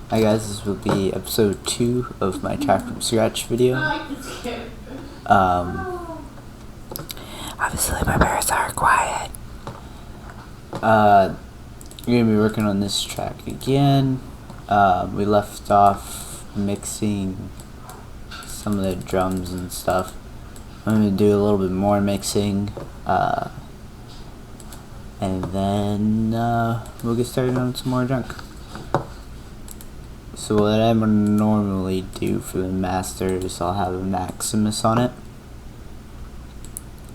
Hi guys, this will be episode 2 of my track from scratch video. Obviously my parents are quiet. We're gonna be working on this track again. We left off mixing some of the drums and stuff. I'm gonna do a little bit more mixing, and then we'll get started on some more junk. So what I would normally do for the master is I'll have a Maximus on it,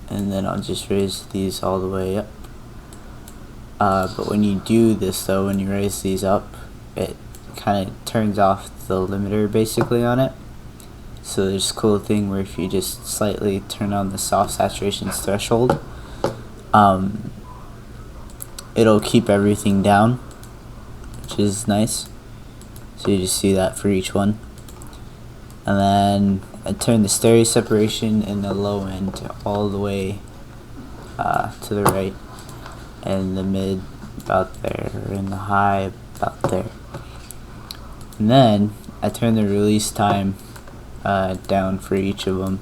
and then I'll just raise these all the way up. But when you do this though, when you raise these up, it kind of turns off the limiter basically on it. So there's this cool thing where if you just slightly turn on the soft saturations threshold, it'll keep everything down, which is nice. So you just see that for each one. And then I turn the stereo separation in the low end all the way to the right, and the mid about there, and the high about there. And then I turn the release time down for each of them,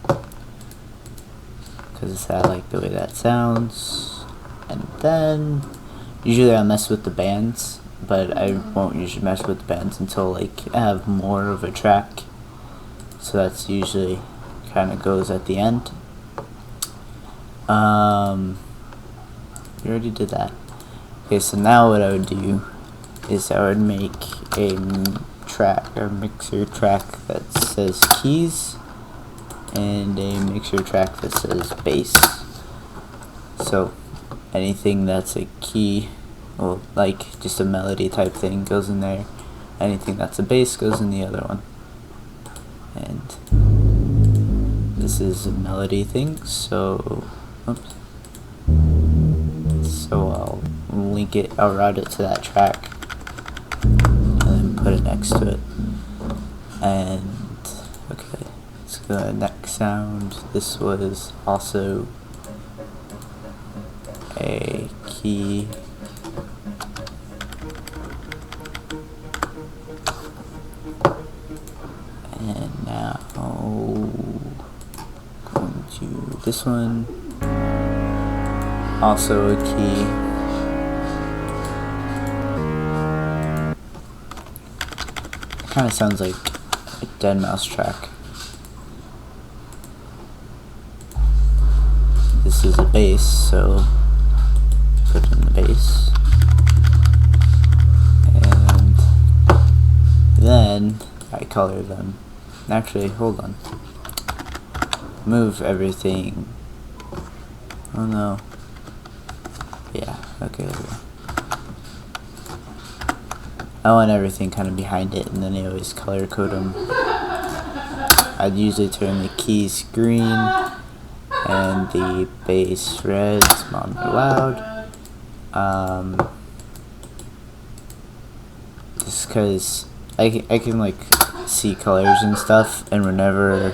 because I like the way that sounds. And then usually I mess with the bands, but I won't usually mess with the bands until like I have more of a track. So that's usually kind of goes at the end. We already did that. Okay, so now what I would do is I would make a mixer track that says keys, and a mixer track that says bass. So anything that's a key, well, like just a melody type thing, goes in there. Anything that's a bass goes in the other one. And this is a melody thing, so oops. So I'll link it, I'll route it to that track, and then put it next to it. And okay, let's go to next sound. This was also a key. And now going to this one, also a key. Kind of sounds like a Dead Mouse track. This is a bass, so put in the bass. And then I color them. Actually, hold on. Move everything. Oh no. Yeah, okay, there we go. I want everything kind of behind it, and then I always color code them. I'd usually turn the keys green and the bass red, small and loud. Just because I can like see colors and stuff, and whenever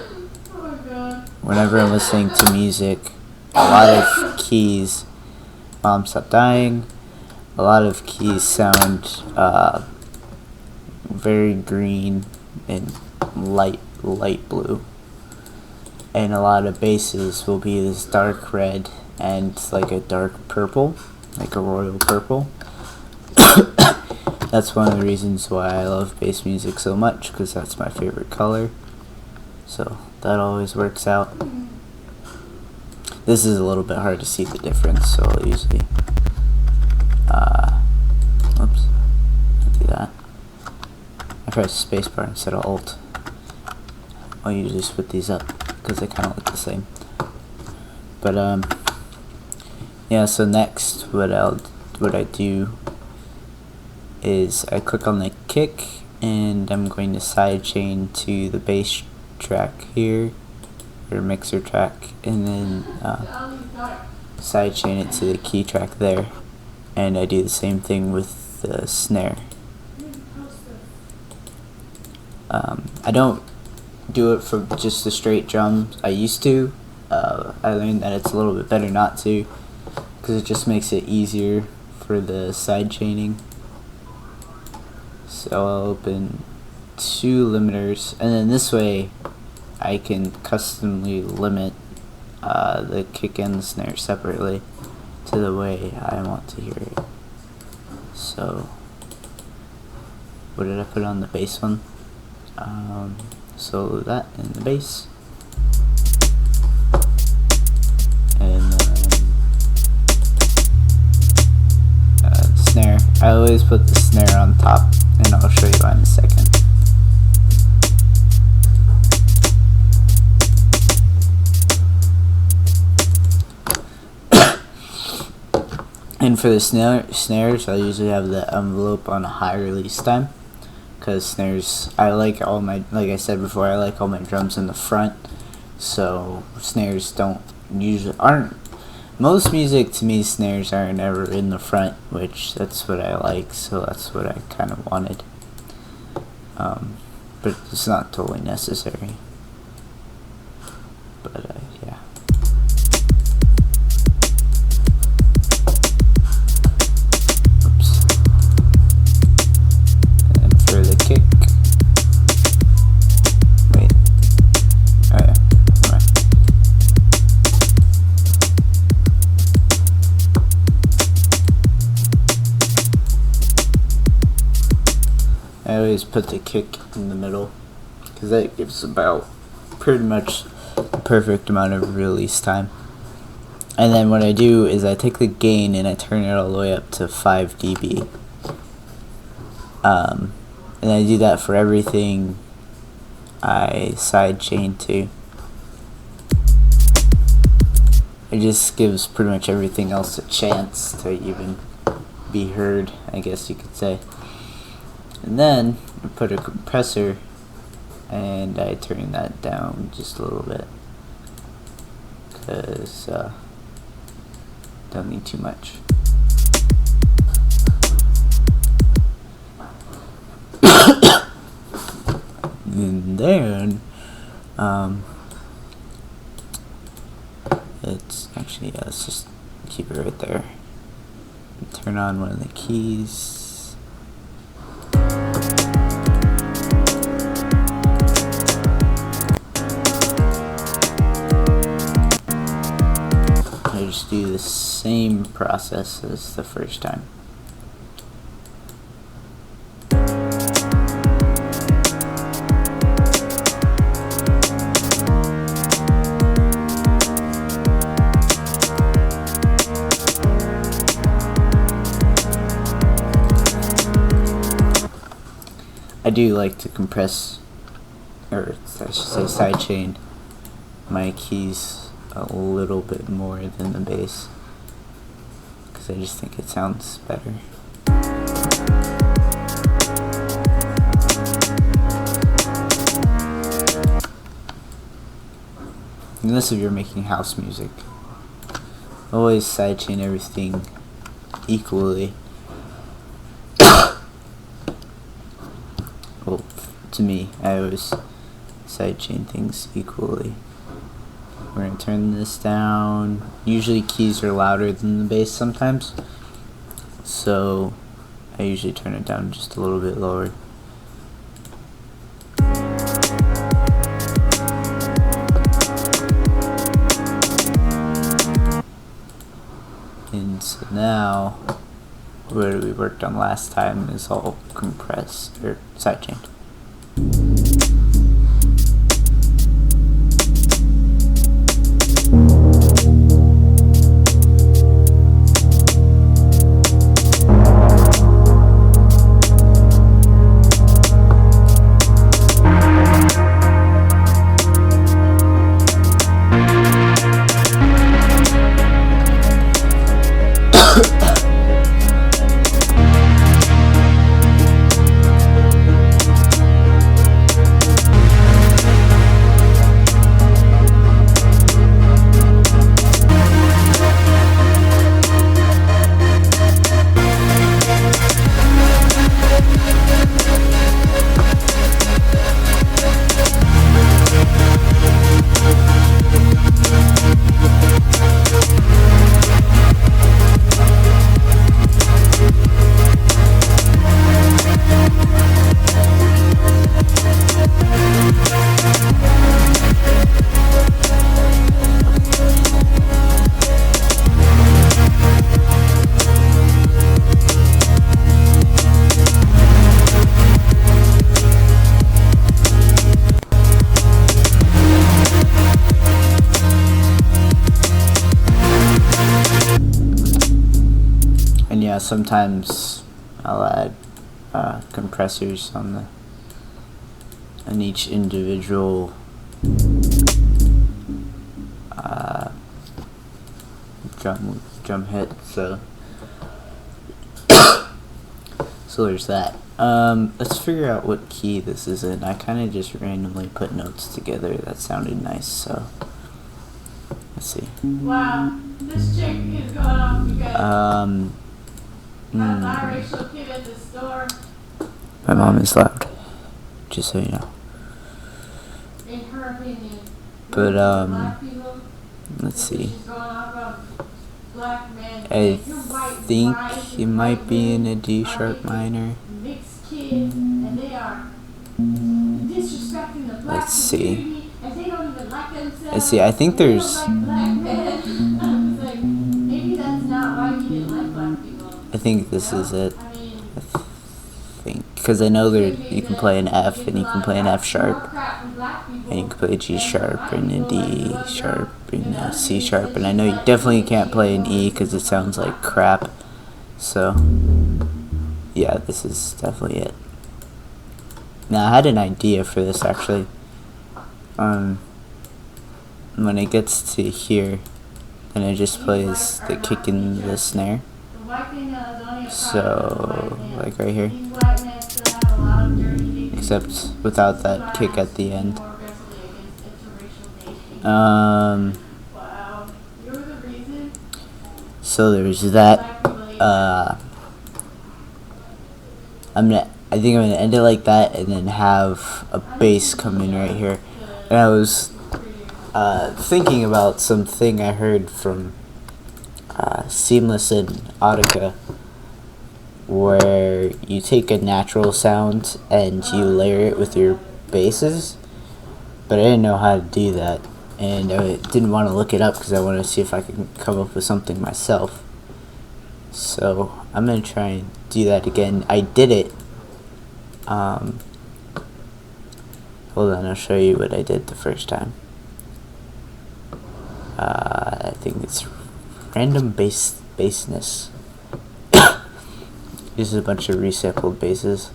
I'm listening to music, a lot of keys, Mom Stop Dying, a lot of keys sound very green and light blue, and a lot of basses will be this dark red and like a dark purple, like a royal purple. That's one of the reasons why I love bass music so much, because that's my favorite color. So that always works out. This is a little bit hard to see the difference, so I'll usually oops, I'll do that. I press spacebar instead of Alt. I'll usually split these up because they kind of look the same. But yeah. So next, what I do is I click on the kick, and I'm going to sidechain to the bass track here, or mixer track, and then sidechain it to the key track there, and I do the same thing with the snare. I don't do it for just the straight drums. I used to. I learned that it's a little bit better not to, because it just makes it easier for the side chaining. So I'll open 2 limiters, and then this way I can customly limit the kick and the snare separately to the way I want to hear it. So what did I put on the bass one? So that in the bass, and then snare. I always put the snare on top, and I'll show you why in a second. And for the snares, I usually have the envelope on a high release time, because snares, I like I said before, I like all my drums in the front, so snares aren't, most music to me, snares aren't ever in the front, which that's what I like, so that's what I kind of wanted, but it's not totally necessary, but yeah. I always put the kick in the middle, because that gives about pretty much the perfect amount of release time. And then what I do is I take the gain and I turn it all the way up to 5 dB. And I do that for everything I sidechain to. It just gives pretty much everything else a chance to even be heard, I guess you could say. And then I put a compressor and I turn that down just a little bit, because don't need too much. And then it's actually, let's just keep it right there. Turn on one of the keys. I just do the same process as the first time. I do like to compress, or I should say sidechain, my keys a little bit more than the bass, because I just think it sounds better. Unless if you're making house music, always sidechain everything equally. Well, to me, I always sidechain things equally. We're going to turn this down. Usually keys are louder than the bass sometimes, so I usually turn it down just a little bit lower. And so now, what we worked on last time is all compressed, or sidechained. yeah, sometimes I'll add compressors on each individual drum hit. So there's that. Let's figure out what key this is in. I kind of just randomly put notes together that sounded nice, so let's see. Wow, this chick is going off because that biracial kid at the store. My mom is loud, just so you know. In her opinion. But Black people, let's see. she's going off about black men. I You're white, think white, it might be in a men D are sharp making minor. Mixed kids, and they are disrespecting the black Let's see. community, and they don't even like themselves. Let's see. I think They don't there's. like black men. I was like, maybe that's not why you didn't like black people. I think this is it. I mean, I think because I know there you can play an F and you can play an F sharp and you can play a G sharp and a D sharp and a C sharp, and I know you definitely can't play an E because it sounds like crap. So yeah, this is definitely it. Now I had an idea for this actually. When it gets to here, then it just plays the kick and the snare. So like right here, except without that kick at the end. So there's that. I think I'm gonna end it like that, and then have a bass come in right here. And I was thinking about something I heard from Seamless and Audica, where you take a natural sound and you layer it with your basses, but I didn't know how to do that, and I didn't want to look it up because I wanted to see if I could come up with something myself. So I'm gonna try and do that again. I did it. Hold on, I'll show you what I did the first time. I think it's random bassness. This is a bunch of resampled basses.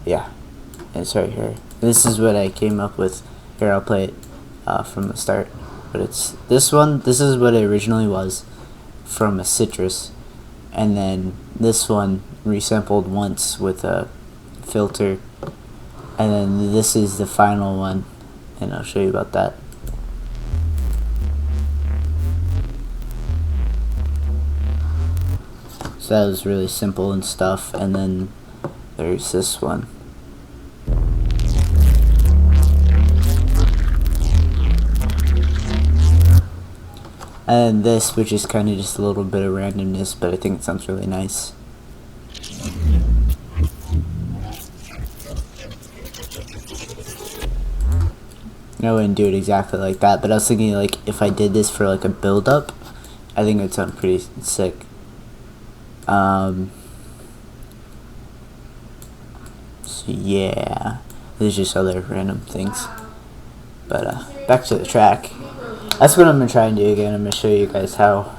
Yeah, it's right here. This is what I came up with. Here, I'll play it from the start. But it's this one. This is what it originally was from a Citrus, and then this one resampled once with a filter, and then this is the final one, and I'll show you about that. So that was really simple and stuff, and then there's this one. And this, which is kind of just a little bit of randomness, but I think it sounds really nice. I wouldn't do it exactly like that, but I was thinking like if I did this for like a build-up, I think it would sound pretty sick. So yeah, there's just other random things. But back to the track. That's what I'm gonna try and do again. I'm gonna show you guys how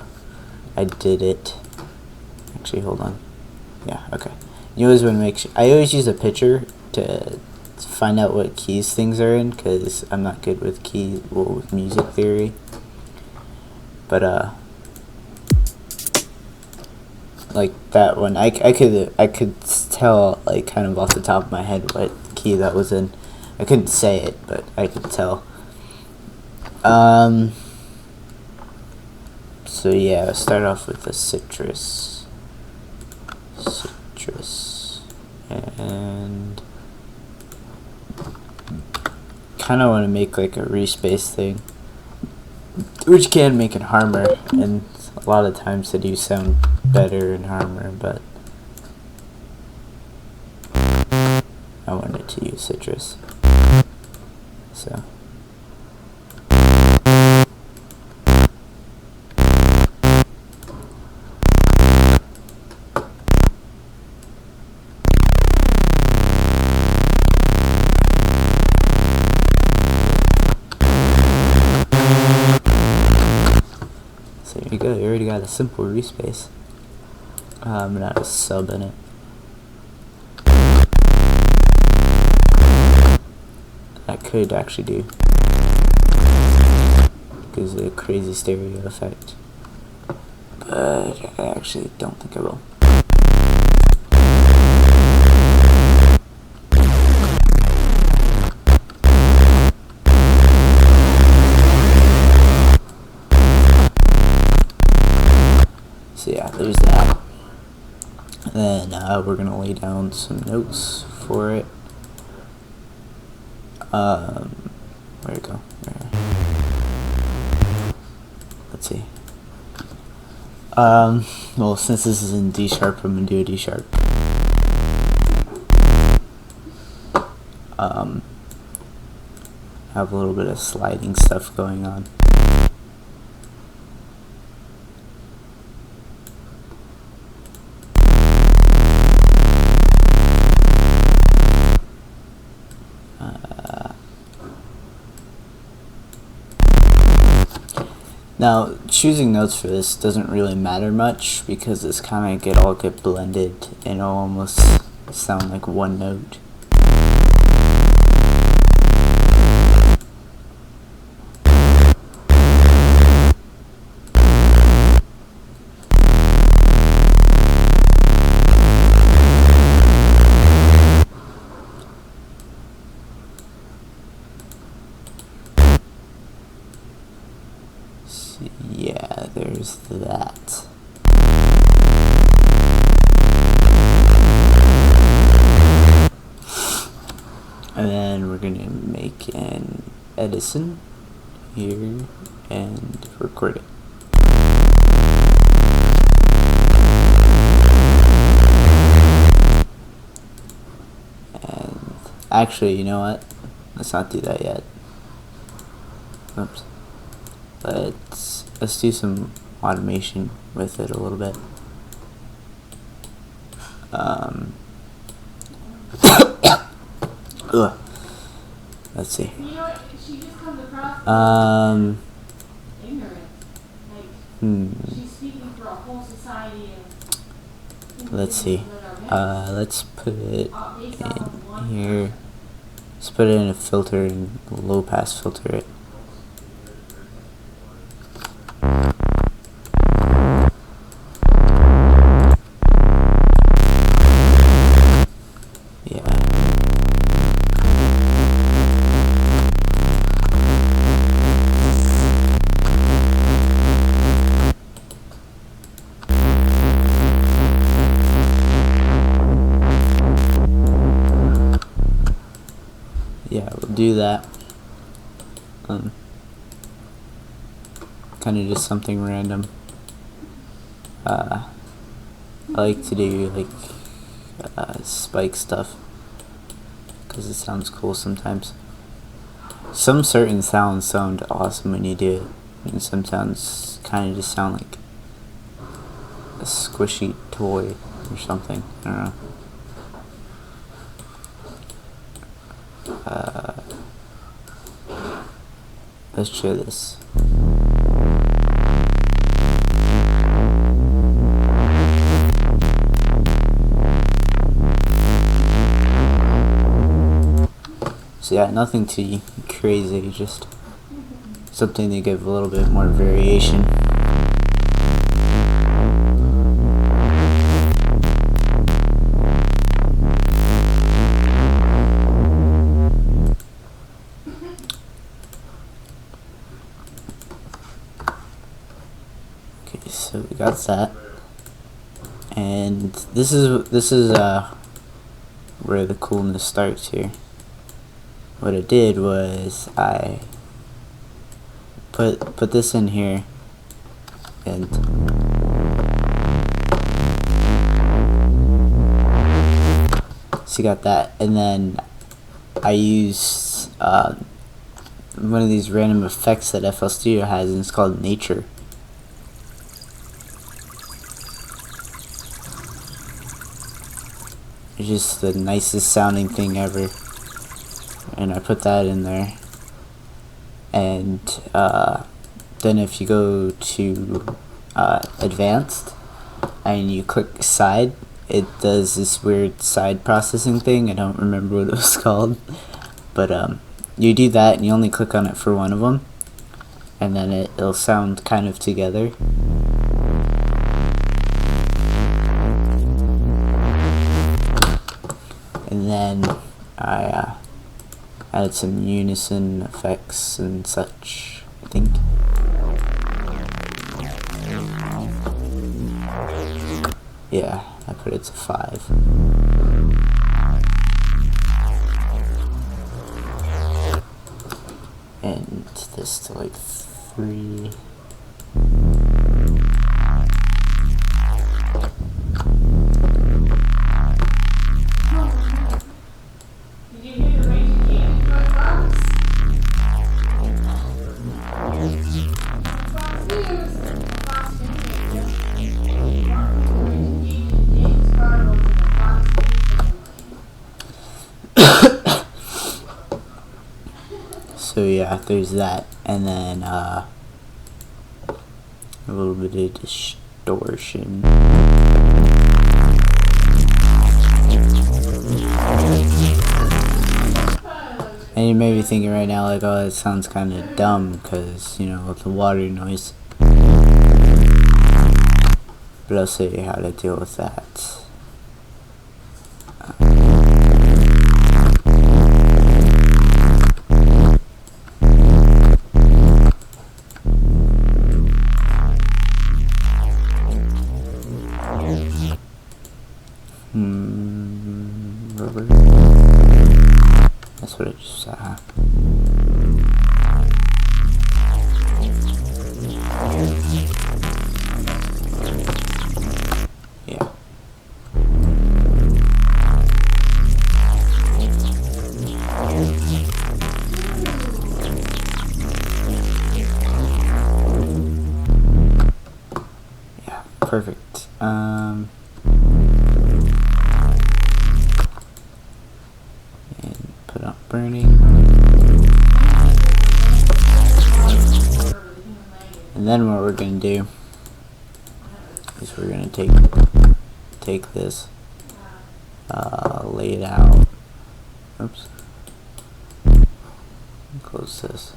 I did it. Actually, hold on. Yeah, okay. You always want to make sure. I always use a picture to find out what keys things are in, because I'm not good with with music theory. But like that one, I could tell like kind of off the top of my head what key that was in. I couldn't say it, but I could tell. So yeah, I'll start off with the Citrus, and kind of want to make like a respace thing, which can make it harmer, and a lot of times they do sound better in harmer, but I wanted to use Citrus, so. So here you go, you already got a simple respace. I'm gonna add a sub in it. That could actually do. Gives it a crazy stereo effect. But I actually don't think I will. So yeah, there's that. And then we're gonna lay down some notes for it. Where'd it go? Let's see. Well, since this is in D sharp, I'm gonna do a D sharp. Have a little bit of sliding stuff going on. Now, choosing notes for this doesn't really matter much because this kind of get blended and it'll almost sound like one note. Yeah, there's that. And then we're gonna make an Edison here and record it. And actually, you know what? Let's not do that yet. Oops. Let's do some automation with it a little bit. Let's see. You know what? She just comes across ignorant. Like, she's speaking for a whole society of... Let's see. Let's put it in here. Let's put it in a filter and low pass filter it. Yeah, we'll do that. Kind of just something random. I like to do like spike stuff because it sounds cool sometimes. Some certain sounds sound awesome when you do it, and some sounds kind of just sound like a squishy toy or something. I don't know. Let's try this. So yeah, nothing too crazy, just something to give a little bit more variation. Okay, so we got that, and this is where the coolness starts here. What I did was I put this in here, and so you got that, and then I used one of these random effects that FL Studio has, and it's called Nature. It's just the nicest sounding thing ever. And I put that in there. And then if you go to advanced, and you click side, it does this weird side processing thing. I don't remember what it was called, but you do that and you only click on it for one of them, and then it'll sound kind of together. And then I added some unison effects and such, I think. Yeah, I put it to 5. And this to like 3. Did you hear the Raging Cajun joy box? Fox News. Fox News. So yeah, there's that, and then a little bit of distortion. And you may be thinking right now, like, oh, it sounds kind of dumb because, you know, with the water noise. But I'll show you how to deal with that. Rubber. That's what it just said. Yeah. Yeah, perfect. And put up burning. And then what we're gonna do is we're gonna take this, lay it out. Oops. Close this.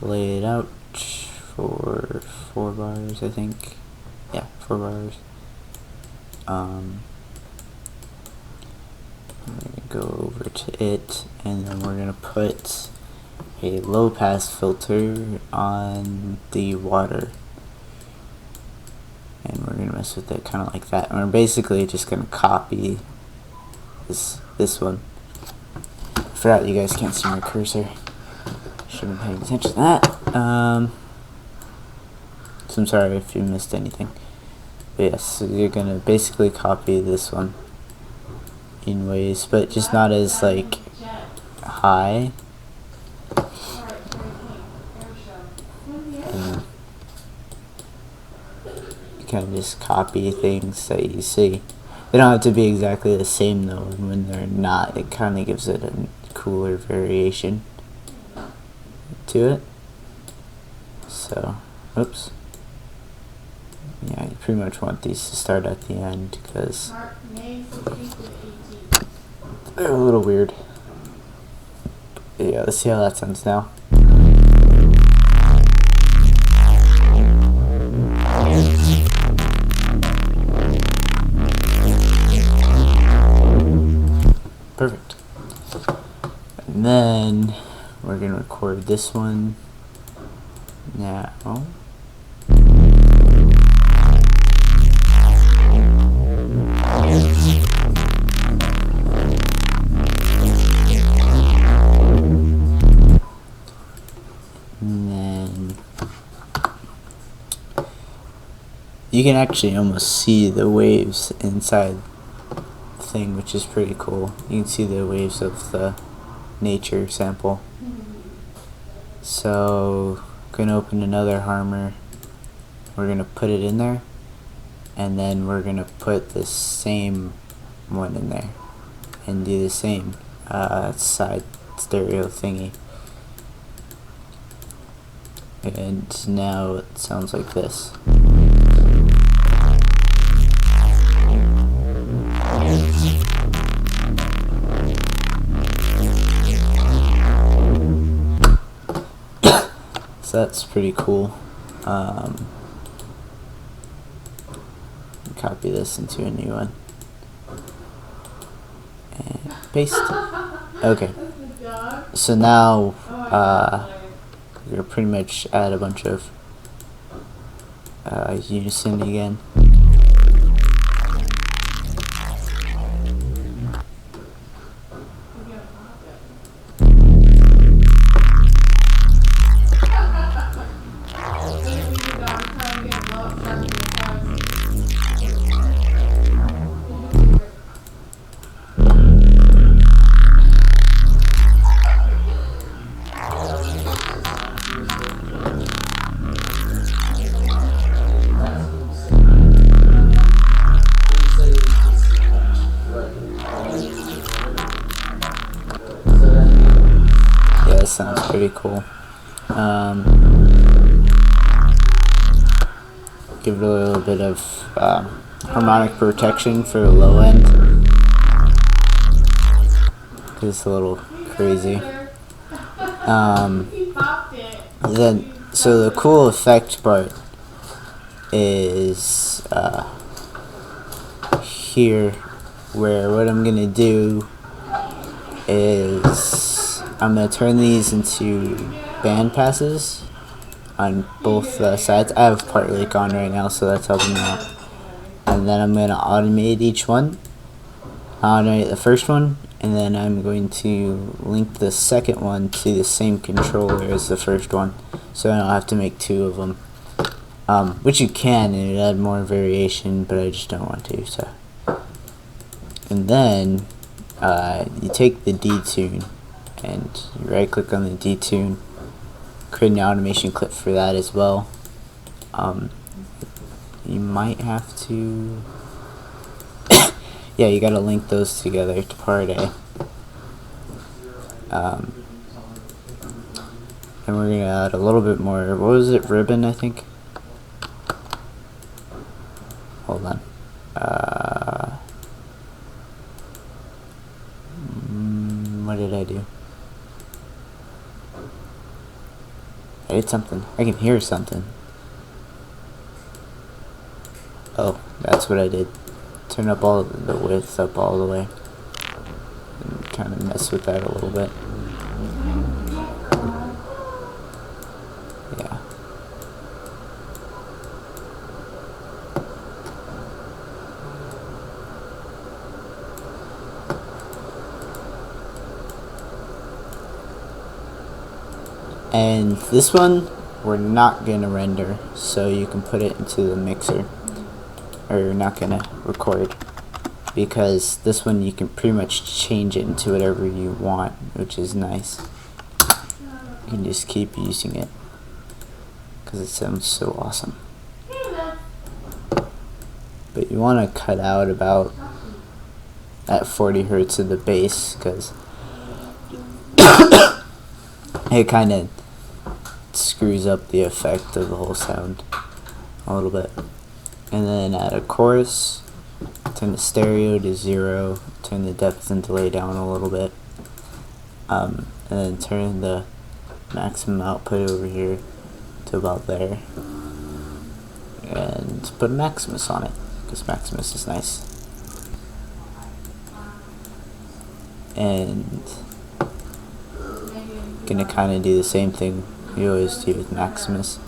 Lay it out for 4 bars, I think. Yeah, 4 bars. I'm gonna go over to it, and then we're gonna put a low pass filter on the water, and we're gonna mess with it kind of like that. And we're basically just gonna copy this one. I forgot you guys can't see my cursor. Should have been paying attention to that. So I'm sorry if you missed anything. But yes, so you're gonna basically copy this one in ways, but just not as like high. And you kind of just copy things that you see. They don't have to be exactly the same though, and when they're not, it kind of gives it a cooler variation to it. So, oops. Yeah, you pretty much want these to start at the end because they're a little weird. But yeah, let's see how that sounds now. Perfect. And then we're gonna record this one now. And then you can actually almost see the waves inside the thing, which is pretty cool. You can see the waves of the nature sample. So I'm gonna open another harmer. We're gonna put it in there, and then we're gonna put the same one in there and do the same side stereo thingy. And now it sounds like this. So that's pretty cool. Copy this into a new one and paste. Okay, so now we're gonna pretty much add a bunch of unison again. Yeah, that sounds pretty cool. Give it a little bit of harmonic protection for the low end, because it's a little crazy. Then, so the cool effect part is here, where what I'm gonna do is I'm gonna turn these into band passes on both sides. I have part lake on right now, so that's helping me out. And then I'm gonna automate each one. Automate the first one, and then I'm going to link the second one to the same controller as the first one, so I don't have to make two of them. Which you can, and it add more variation, but I just don't want to. So, and then you take the detune and you right click on the detune, create an automation clip for that as well. You might have to yeah, you gotta link those together to part A. And we're gonna add a little bit more, what was it, ribbon, I think? Hold on. What did I do? I did something. I can hear something. Oh, that's what I did. Turn up all the width up all the way. And kind of mess with that a little bit. Yeah. And this one we're not gonna render, so you can put it into the mixer, or you're not gonna record, because this one you can pretty much change it into whatever you want, which is nice. You can just keep using it because it sounds so awesome. But you want to cut out about at 40 hertz of the bass, because it kind of screws up the effect of the whole sound a little bit. And then add a chorus, turn the stereo to 0, turn the depth and delay down a little bit, and then turn the maximum output over here to about there, and put Maximus on it, because Maximus is nice. And gonna kind of do the same thing you always do with Maximus,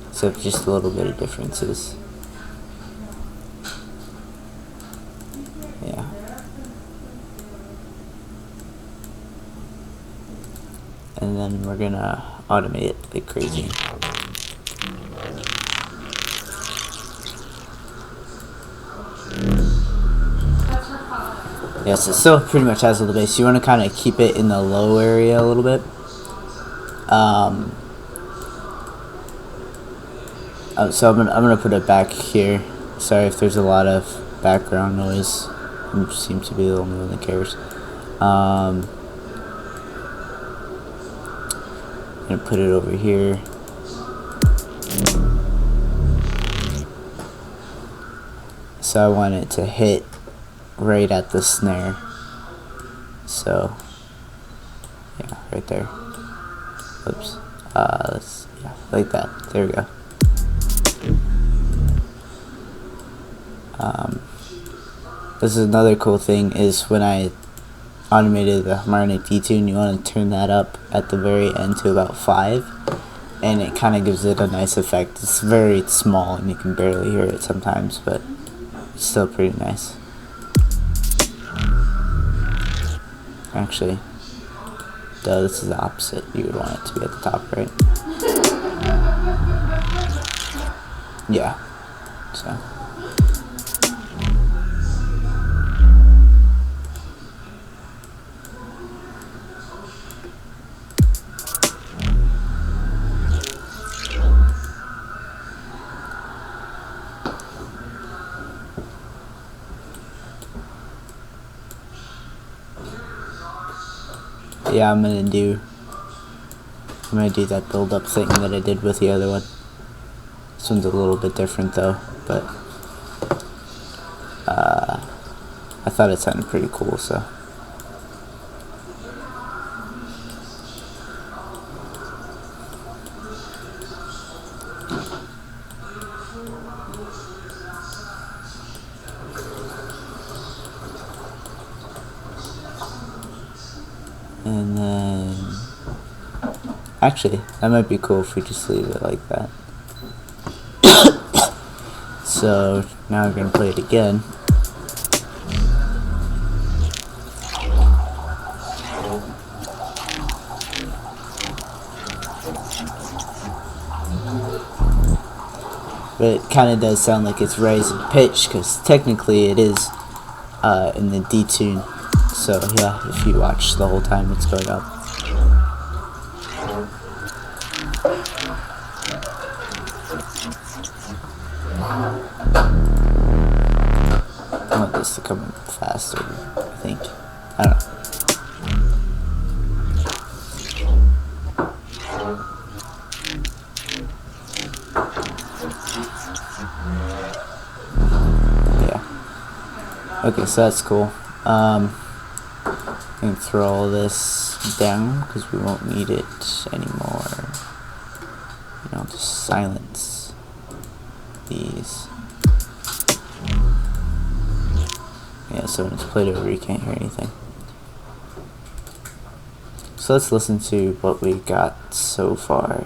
except just a little bit of differences. Yeah. And then we're gonna automate it like crazy. Yes, it still pretty much has a little bass. You want to kind of keep it in the low area a little bit. So I'm gonna put it back here. Sorry if there's a lot of background noise. I seem to be the only one that cares. I'm gonna put it over here. So I want it to hit right at the snare. So yeah, right there. Oops. Yeah, like that. There we go. This is another cool thing, is when I automated the harmonic detune, you want to turn that up at the very end to about 5, and it kind of gives it a nice effect. It's very small and you can barely hear it sometimes, but it's still pretty nice. Actually, this is the opposite. You would want it to be at the top, right? Yeah. So. Yeah, I'm gonna do that build up thing that I did with the other one. This one's a little bit different though, but I thought it sounded pretty cool, so. And then, actually, that might be cool if we just leave it like that. So now we're gonna play it again. But it kind of does sound like it's rising pitch, because technically it is in the detune. So yeah, if you watch the whole time, it's going up. I want this to come in faster, I think. I don't know. Yeah. Okay, so that's cool. I'm gonna throw all this down because we won't need it anymore. And I'll just silence these. Yeah, so when it's played over, you can't hear anything. So let's listen to what we got so far.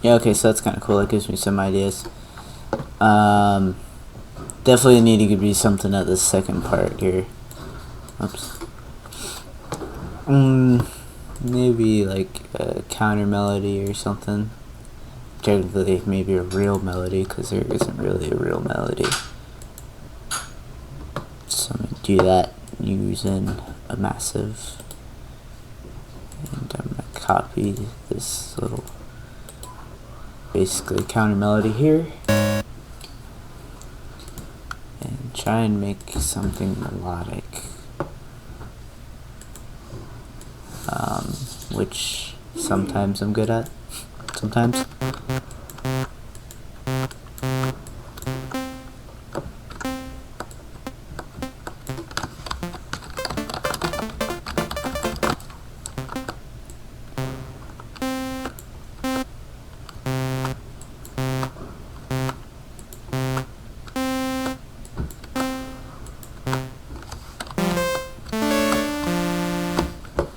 Yeah, okay, so that's kind of cool. That gives me some ideas. Definitely needing to be something at the second part here. Oops. Maybe like a counter melody or something. Technically, maybe a real melody, because there isn't really a real melody. So I'm going to do that using a massive. And I'm going to copy this little, basically counter melody here. And try and make something melodic. which sometimes I'm good at. Sometimes.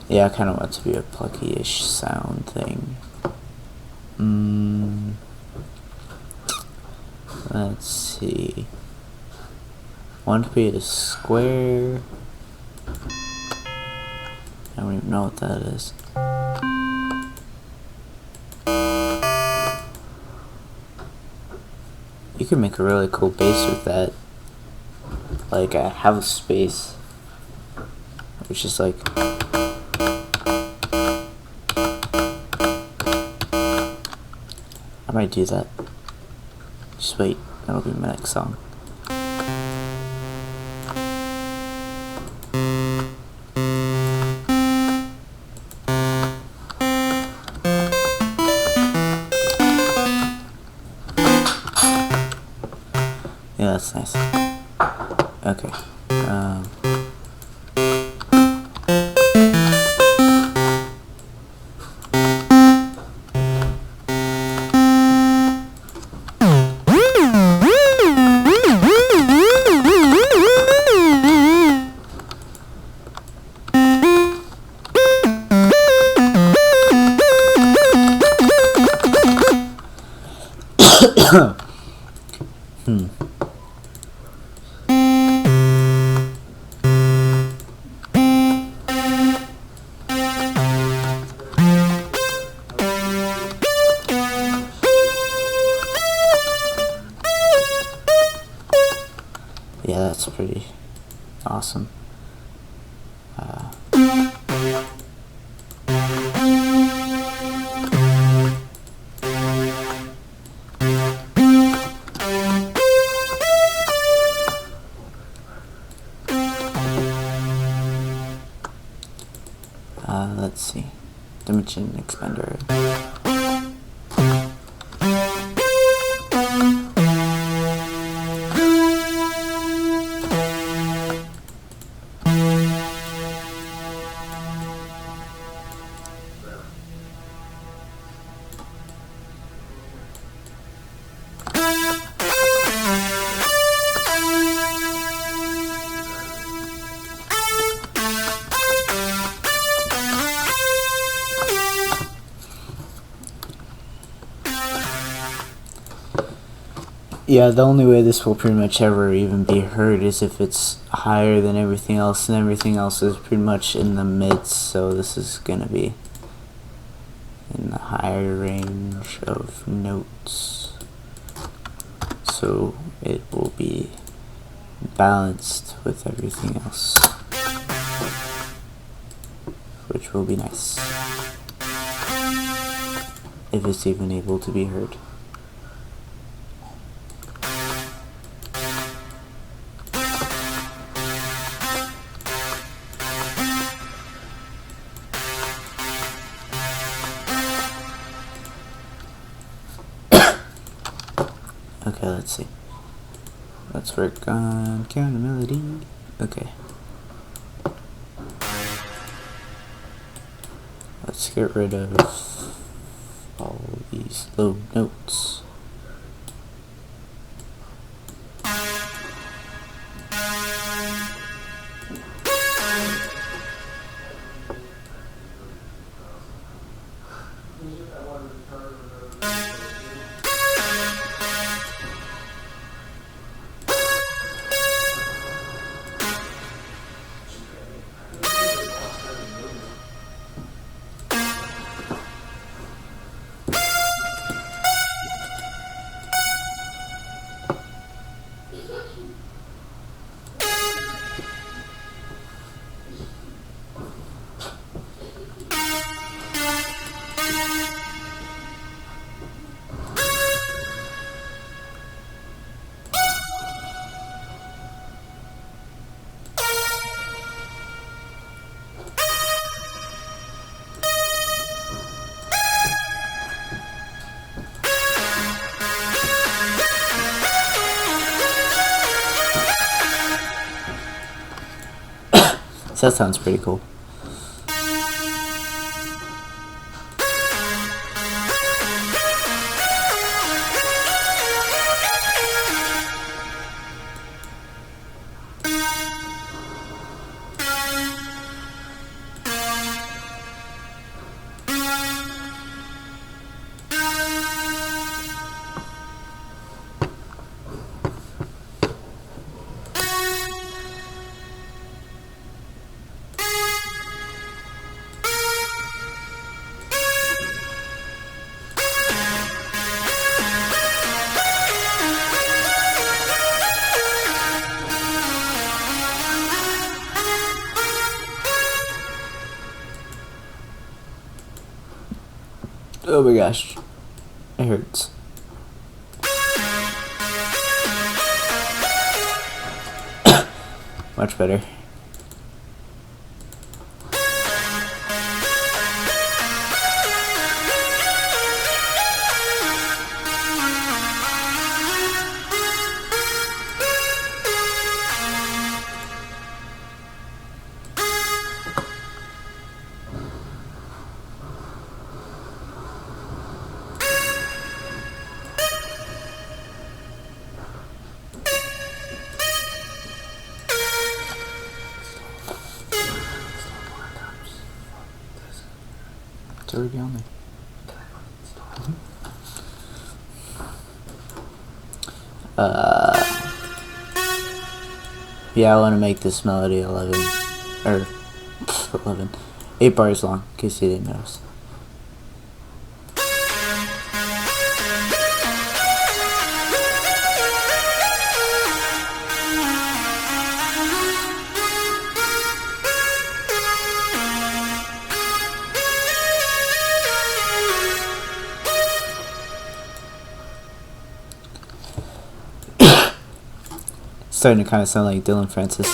Yeah, I kind of want it to be a plucky-ish sound thing. Let's see. I want to be a square. I don't even know what that is. You can make a really cool bass with that. Like a house space, which is like. I might do that. Just wait, that'll be my next song. Yeah, that's nice. Okay. Yeah, that's pretty awesome. Let's see. Dimension expander. Yeah, the only way this will pretty much ever even be heard is if it's higher than everything else, and everything else is pretty much in the mids, so this is gonna be in the higher range of notes. So it will be balanced with everything else, which will be nice, if it's even able to be heard. Okay, let's see. Let's work on counter melody. Okay. Let's get rid of all these low notes. So that sounds pretty cool. Oh my gosh, it hurts. Much better. It's already on there. Yeah, I want to make this melody 8 bars long, in case you didn't notice. Starting to kind of sound like Dylan Francis.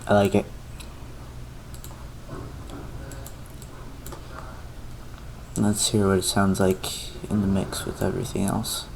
I like it. Let's hear what it sounds like in the mix with everything else.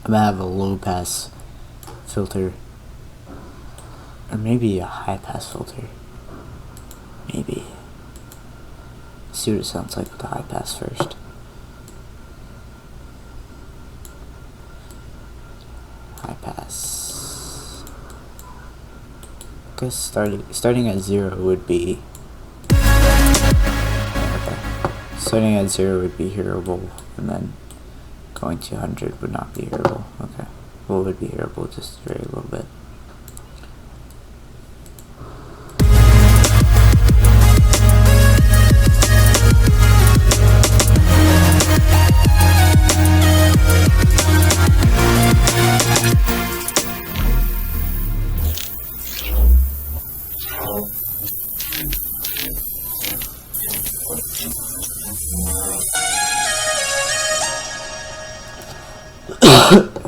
I'm gonna have a low pass filter, or maybe a high pass filter. Maybe. See what it sounds like with the high pass first. guess starting at 0 would be... Okay. Starting at 0 would be hearable, and then going to 100 would not be hearable. Okay. Well, it would be hearable, just very little bit.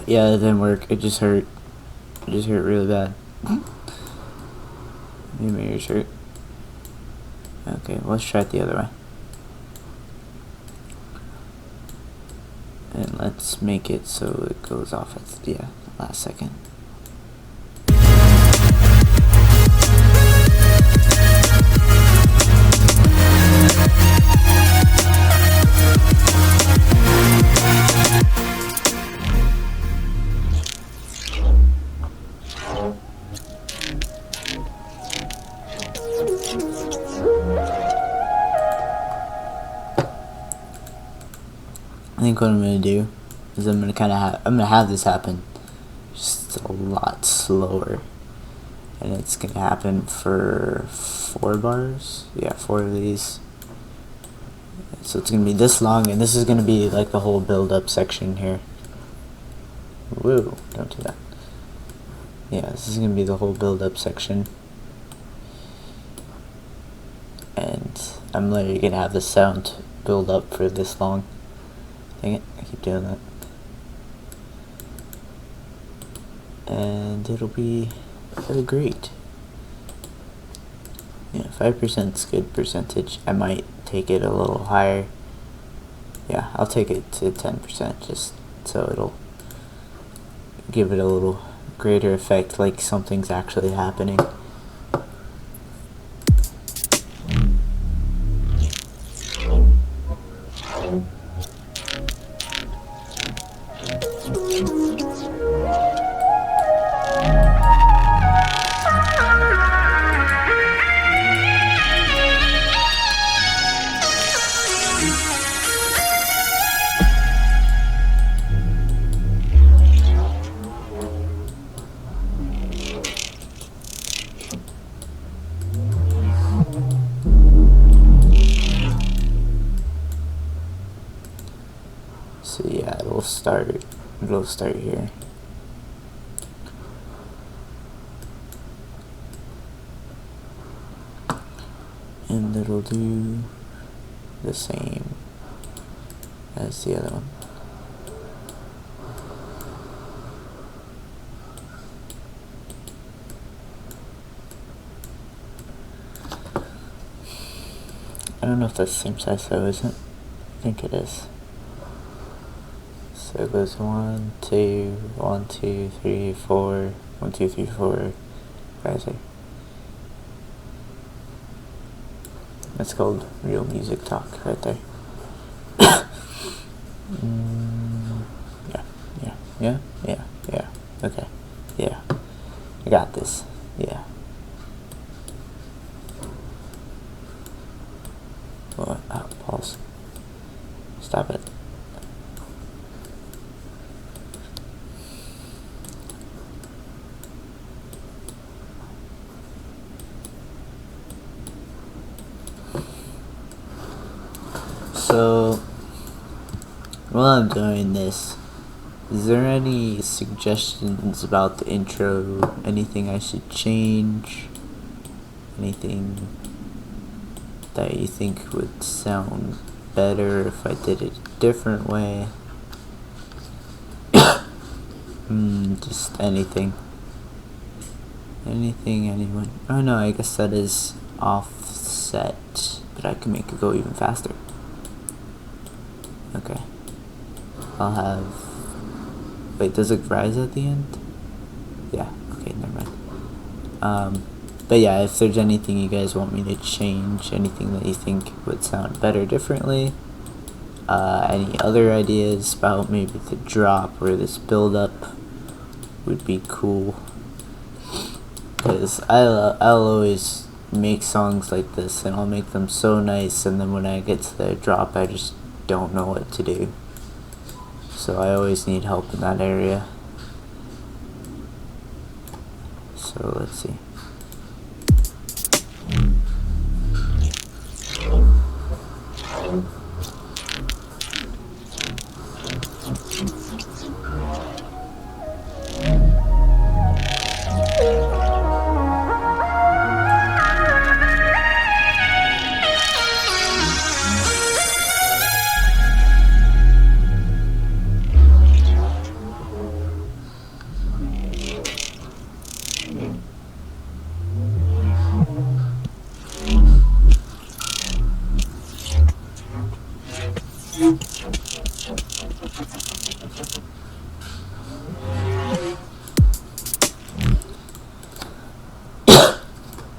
Yeah, it didn't work. It just hurt. It just hurt really bad. Give me your shirt. Okay, let's try it the other way. And let's make it so it goes off at the last second. I think what I'm gonna do is I'm gonna have this happen just a lot slower, and it's gonna happen for 4 bars. Yeah, 4 of these. So it's gonna be this long, and this is gonna be like the whole build-up section here. Woo! Don't do that. Yeah, this is gonna be the whole build-up section, and I'm literally gonna have the sound build up for this long. Dang it, I keep doing that. And it'll be really great. Yeah, 5% is good percentage. I might take it a little higher. Yeah, I'll take it to 10% just so it'll give it a little greater effect, like something's actually happening. So yeah, it'll start here. And it'll do the same as the other one. I don't know if that's the same size though, isn't it? I think it is. So it goes 1, 2, 1, 2, 3, 4, 1, 2, 3, 4, riser. That's called real music talk right there. Yeah. Okay. Yeah. I got this. Yeah. What? Oh, pause. Stop it. So, while I'm doing this, is there any suggestions about the intro? Anything I should change? Anything that you think would sound better if I did it a different way? Just anything. Anyone? Oh no, I guess that is offset, but I can make it go even faster. Okay. I'll have... Wait, does it rise at the end? Yeah, okay, never mind. But yeah, if there's anything you guys want me to change, anything that you think would sound better differently, any other ideas about maybe the drop or this build up would be cool. because I'll always make songs like this, and I'll make them so nice, and then when I get to the drop, I just don't know what to do. So I always need help in that area. So let's see.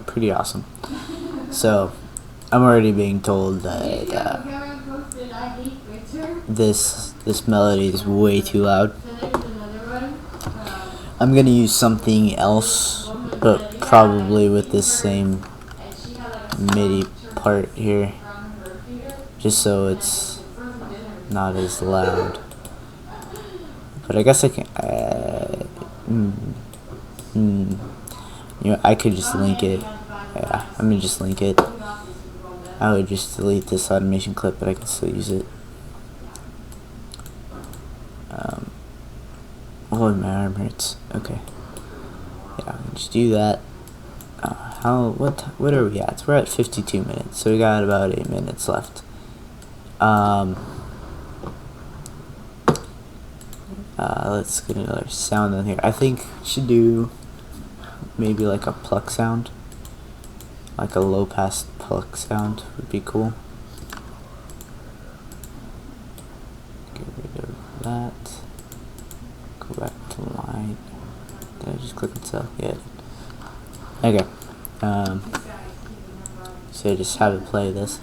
Pretty awesome. So I'm already being told that this melody is way too loud. I'm gonna use something else, but probably with this same MIDI part here, just so it's not as loud. But I guess I can. You know, I could just link it. Yeah, I'm gonna just link it. I would just delete this automation clip, but I can still use it. Oh, my arm hurts. Okay. Yeah, just do that. What are we at? We're at 52 minutes, so we got about 8 minutes left. Let's get another sound in here. I think we should do maybe like a pluck sound. Like a low pass pluck sound would be cool. Get rid of that. Go back to line. Did I just click itself? Yeah. Okay. So just have it play this.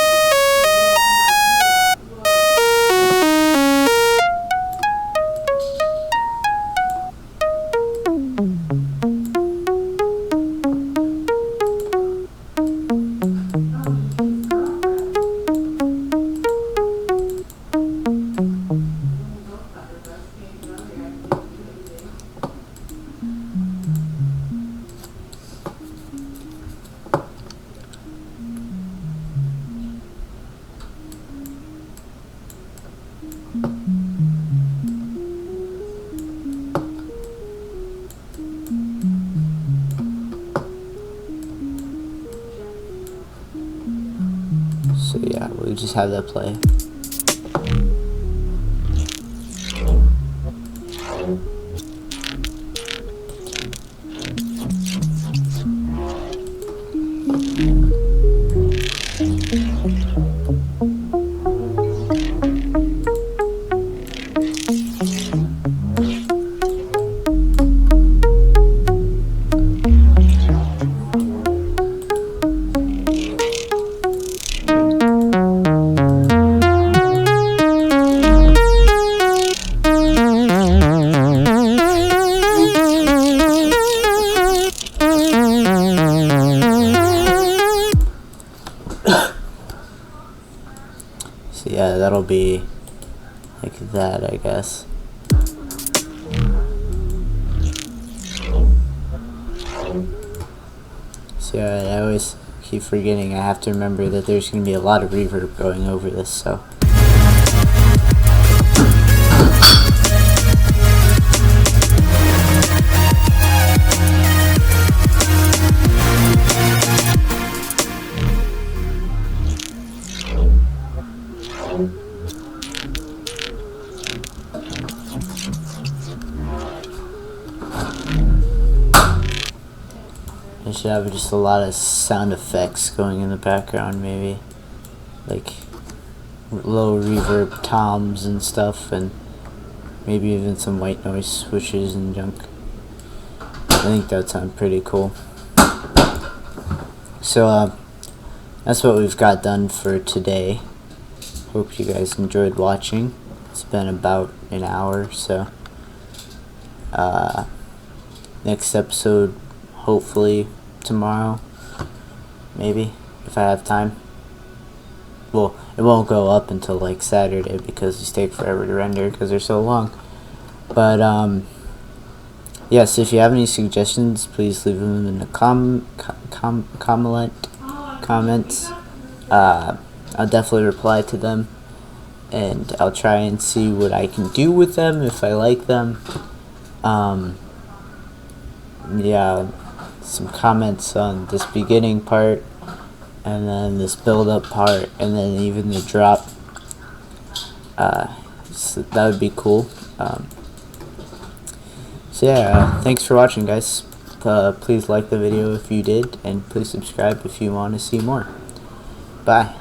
So yeah, we'll just have that play. So yeah, that'll be like that, I guess. So yeah, I always keep forgetting I have to remember that there's going to be a lot of reverb going over this, so. I should have just a lot of sound effects going in the background, maybe like low reverb toms and stuff, and maybe even some white noise switches and junk. I think that would sound pretty cool. So that's what we've got done for today. Hope you guys enjoyed watching. It's been about an hour, so next episode hopefully tomorrow, maybe, if I have time. Well, it won't go up until like Saturday because these take forever to render because they're so long. But yes, if you have any suggestions, please leave them in the comments. I'll definitely reply to them, and I'll try and see what I can do with them if I like them. Yeah, some comments on this beginning part, and then this build up part, and then even the drop. So that would be cool. So yeah, thanks for watching, guys. Please like the video if you did, and please subscribe if you want to see more. Bye.